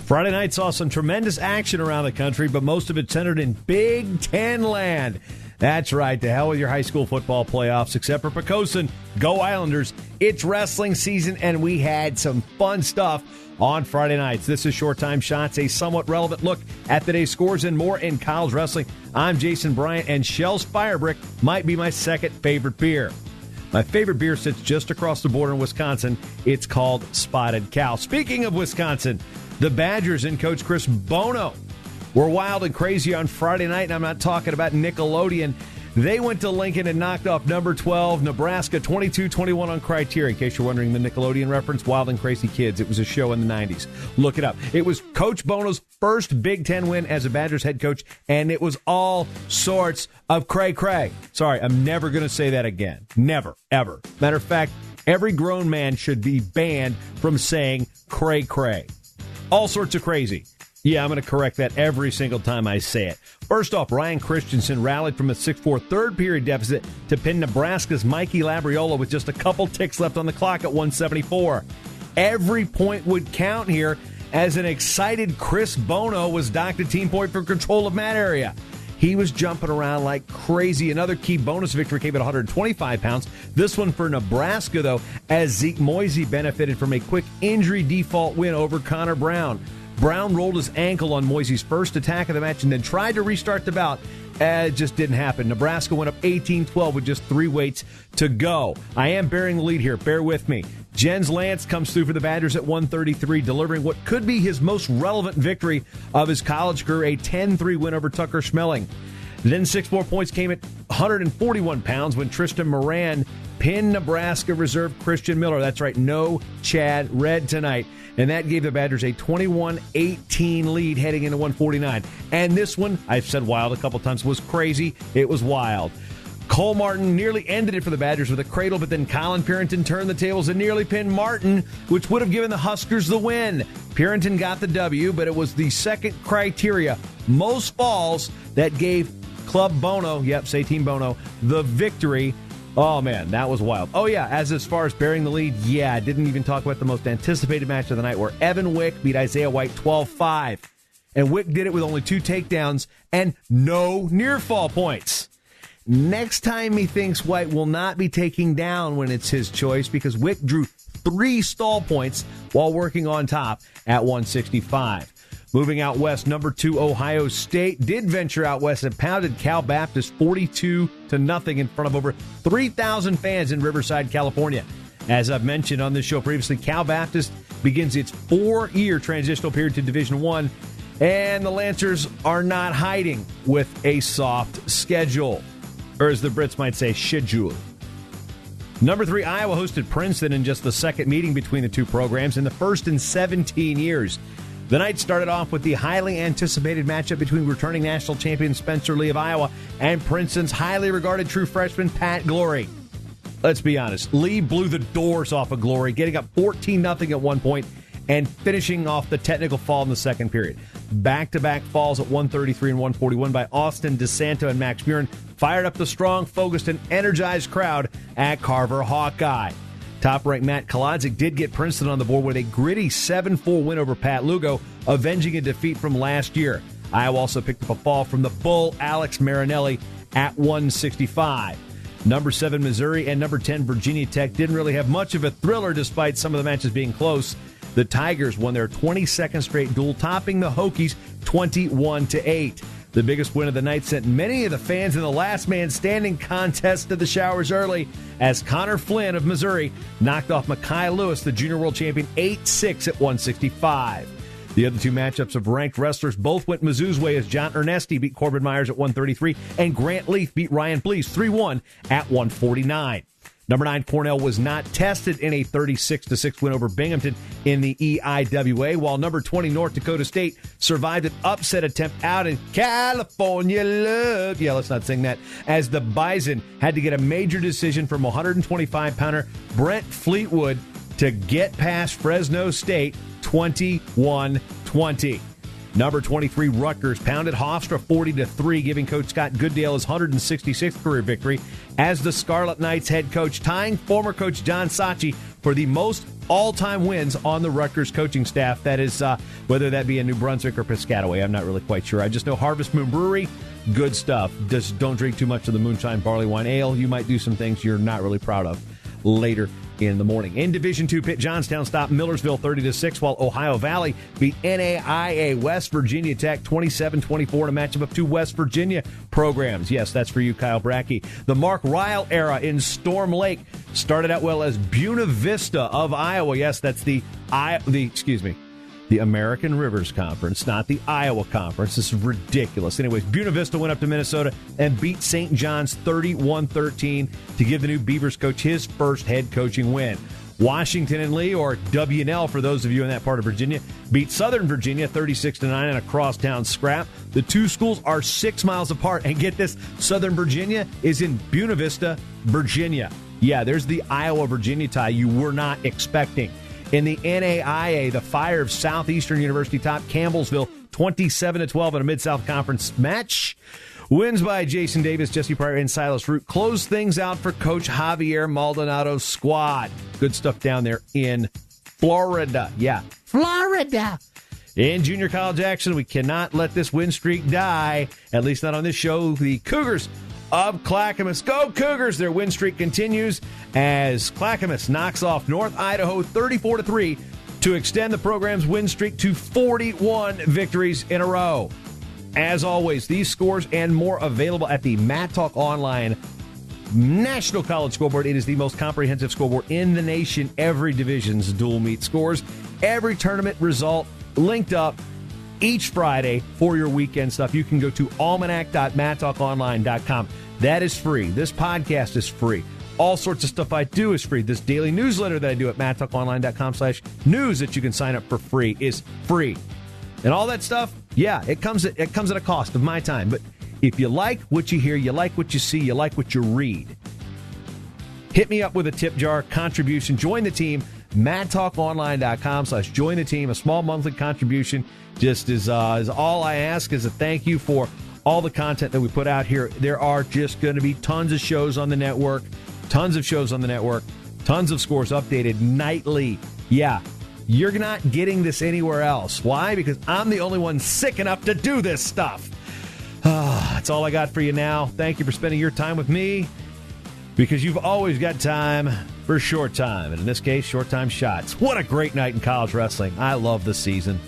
Friday night saw some tremendous action around the country, but most of it centered in Big Ten land. That's right, to hell with your high school football playoffs, except for Poquoson. Go Islanders. It's wrestling season, and we had some fun stuff on Friday nights. This is Short Time Shots, a somewhat relevant look at today's scores and more in college wrestling. I'm Jason Bryant, and Shell's Firebrick might be my second favorite beer. My favorite beer sits just across the border in Wisconsin. It's called Spotted Cow. Speaking of Wisconsin, the Badgers and Coach Chris Bono were wild and crazy on Friday night, and I'm not talking about Nickelodeon. They went to Lincoln and knocked off number 12, Nebraska, 22-21 on criteria. In case you're wondering, the Nickelodeon reference, Wild and Crazy Kids. It was a show in the 90s. Look it up. It was Coach Bono's first Big Ten win as a Badgers head coach, and it was all sorts of cray-cray. Sorry, I'm never going to say that again. Never, ever. Matter of fact, every grown man should be banned from saying cray-cray. All sorts of crazy. Yeah, I'm going to correct that every single time I say it. First off, Ryan Christensen rallied from a 6-4 third-period deficit to pin Nebraska's Mekhi Lewis with just a couple ticks left on the clock at 174. Every point would count here, as an excited Chris Bono was docked a team point for control of Matt area. He was jumping around like crazy. Another key bonus victory came at 125 pounds. This one for Nebraska, though, as Zeke Moisey benefited from a quick injury default win over Connor Brown. Brown rolled his ankle on Moisey's first attack of the match and then tried to restart the bout. It just didn't happen. Nebraska went up 18-12 with just 3 weights to go. I am bearing the lead here. Bear with me. Jens Lance comes through for the Badgers at 133, delivering what could be his most relevant victory of his college career, a 10-3 win over Tucker Sjomeling. Then 6 more points came at 141 pounds when Tristan Moran pinned Nebraska reserve Christian Miller. That's right, no Chad Red tonight. And that gave the Badgers a 21-18 lead heading into 149. And this one, I've said wild a couple times, was crazy. It was wild. Cole Martin nearly ended it for the Badgers with a cradle, but then Collin Purinton turned the tables and nearly pinned Martin, which would have given the Huskers the win. Purinton got the W, but it was the second criteria, most falls, that gave Club Bono, say Team Bono, the victory. Oh, man, that was wild. Oh, yeah, as far as bearing the lead, I didn't even talk about the most anticipated match of the night where Evan Wick beat Isaiah White 12-5. And Wick did it with only 2 takedowns and no near-fall points. Next time he thinks White will not be taking down when it's his choice, because Wick drew 3 stall points while working on top at 165. Moving out west, number 2 Ohio State did venture out west and pounded Cal Baptist 42-0 in front of over 3,000 fans in Riverside, California. As I've mentioned on this show previously, Cal Baptist begins its 4-year transitional period to Division I, and the Lancers are not hiding with a soft schedule, or as the Brits might say, schedule. Number 3 Iowa hosted Princeton in just the second meeting between the two programs in the first in 17 years. The night started off with the highly anticipated matchup between returning national champion Spencer Lee of Iowa and Princeton's highly regarded true freshman Pat Glory. Let's be honest, Lee blew the doors off of Glory, getting up 14-0 at one point and finishing off the technical fall in the second period. Back-to-back falls at 133 and 141 by Austin DeSanto and Max Buren fired up the strong, focused, and energized crowd at Carver-Hawkeye. Top-ranked Matt Kolodzik did get Princeton on the board with a gritty 7-4 win over Pat Lugo, avenging a defeat from last year. Iowa also picked up a fall from the Bull Alex Marinelli at 165. Number 7 Missouri and number 10 Virginia Tech didn't really have much of a thriller despite some of the matches being close. The Tigers won their 22nd straight duel, topping the Hokies 21-8. The biggest win of the night sent many of the fans in the last man standing contest to the showers early as Connor Flynn of Missouri knocked off Mekhi Lewis, the junior world champion, 8-6 at 165. The other 2 matchups of ranked wrestlers both went Mizzou's way as John Erneste beat Korbin Myers at 133 and Grant Leeth beat Ryan Blees 3-1 at 149. Number 9 Cornell was not tested in a 36-6 win over Binghamton in the EIWA, while number 20 North Dakota State survived an upset attempt out in California love. Yeah, let's not sing that. As the Bison had to get a major decision from 125-pounder Brent Fleetwood to get past Fresno State 21-20. Number 23, Rutgers pounded Hofstra 40-3, giving Coach Scott Goodale his 166th career victory as the Scarlet Knights head coach, tying former coach John Sacchi for the most all-time wins on the Rutgers coaching staff. That is, whether that be in New Brunswick or Piscataway, I'm not really quite sure. I just know Harvest Moon Brewery, good stuff. Just don't drink too much of the Moonshine Barley Wine Ale. You might do some things you're not really proud of later in the morning. In Division II, Pitt-Johnstown stopped Millersville 30-6, while Ohio Valley beat NAIA West Virginia Tech 27-24 in a matchup of two West Virginia programs. Yes, that's for you, Kyle Brackey. The Mark Rial era in Storm Lake started out well as Buena Vista of Iowa. Yes, that's the American Rivers Conference, not the Iowa Conference. This is ridiculous. Anyways, Buena Vista went up to Minnesota and beat St. John's 31-13 to give the new Beavers coach his first head coaching win. Washington and Lee, or Dubya-N-Ell for those of you in that part of Virginia, beat Southern Virginia 36-9 in a crosstown scrap. The two schools are 6 miles apart. And get this, Southern Virginia is in Buena Vista, Virginia. Yeah, there's the Iowa-Virginia tie you were not expecting. In the NAIA, the Fire of Southeastern University topped Campbellsville 27-12 in a Mid-South Conference match. Wins by Jason Davis, Jesse Pryor, and Silas Root closed things out for Coach Javier Maldonado's squad. Good stuff down there in Florida. Yeah, Florida. In junior college action, we cannot let this win streak die, at least not on this show. The Cougars of Clackamas. Go Cougars! Their win streak continues as Clackamas knocks off North Idaho 34-3 to extend the program's win streak to 41 victories in a row. As always, these scores and more available at the Matt Talk Online National College Scoreboard. It is the most comprehensive scoreboard in the nation. Every division's dual meet scores, every tournament result linked up each Friday for your weekend stuff. You can go to almanac.mattalkonline.com. That is free. This podcast is free. All sorts of stuff I do is free. This daily newsletter that I do at mattalkonline.com/news that you can sign up for free is free. And all that stuff, yeah, it comes at a cost of my time. But if you like what you hear, you like what you see, you like what you read, hit me up with a tip jar contribution. Join the team. mattalkonline.com/join the team. A small monthly contribution just is all I ask, is a thank you for all the content that we put out here. There are just going to be tons of shows on the network, tons of scores updated nightly. Yeah, you're not getting this anywhere else. Why? Because I'm the only one sick enough to do this stuff. That's all I got for you now. Thank you for spending your time with me, because you've always got time for short time, and in this case, short time shots. What a great night in college wrestling. I love this season.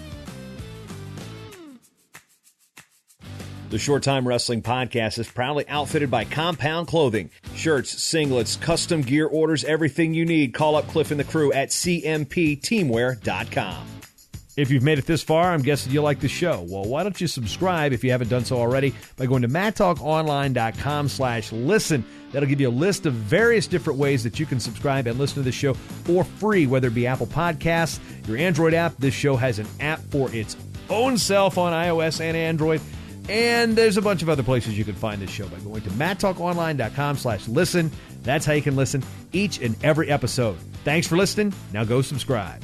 The Short Time Wrestling Podcast is proudly outfitted by Compound Clothing. Shirts, singlets, custom gear orders, everything you need. Call up Cliff and the crew at cmpteamwear.com. If you've made it this far, I'm guessing you like the show. Well, why don't you subscribe if you haven't done so already by going to mattalkonline.com/listen. That'll give you a list of various different ways that you can subscribe and listen to the show for free, whether it be Apple Podcasts, your Android app. This show has an app for its own self on iOS and Android. And there's a bunch of other places you can find this show by going to mattalkonline.com/listen. That's how you can listen each and every episode. Thanks for listening. Now go subscribe.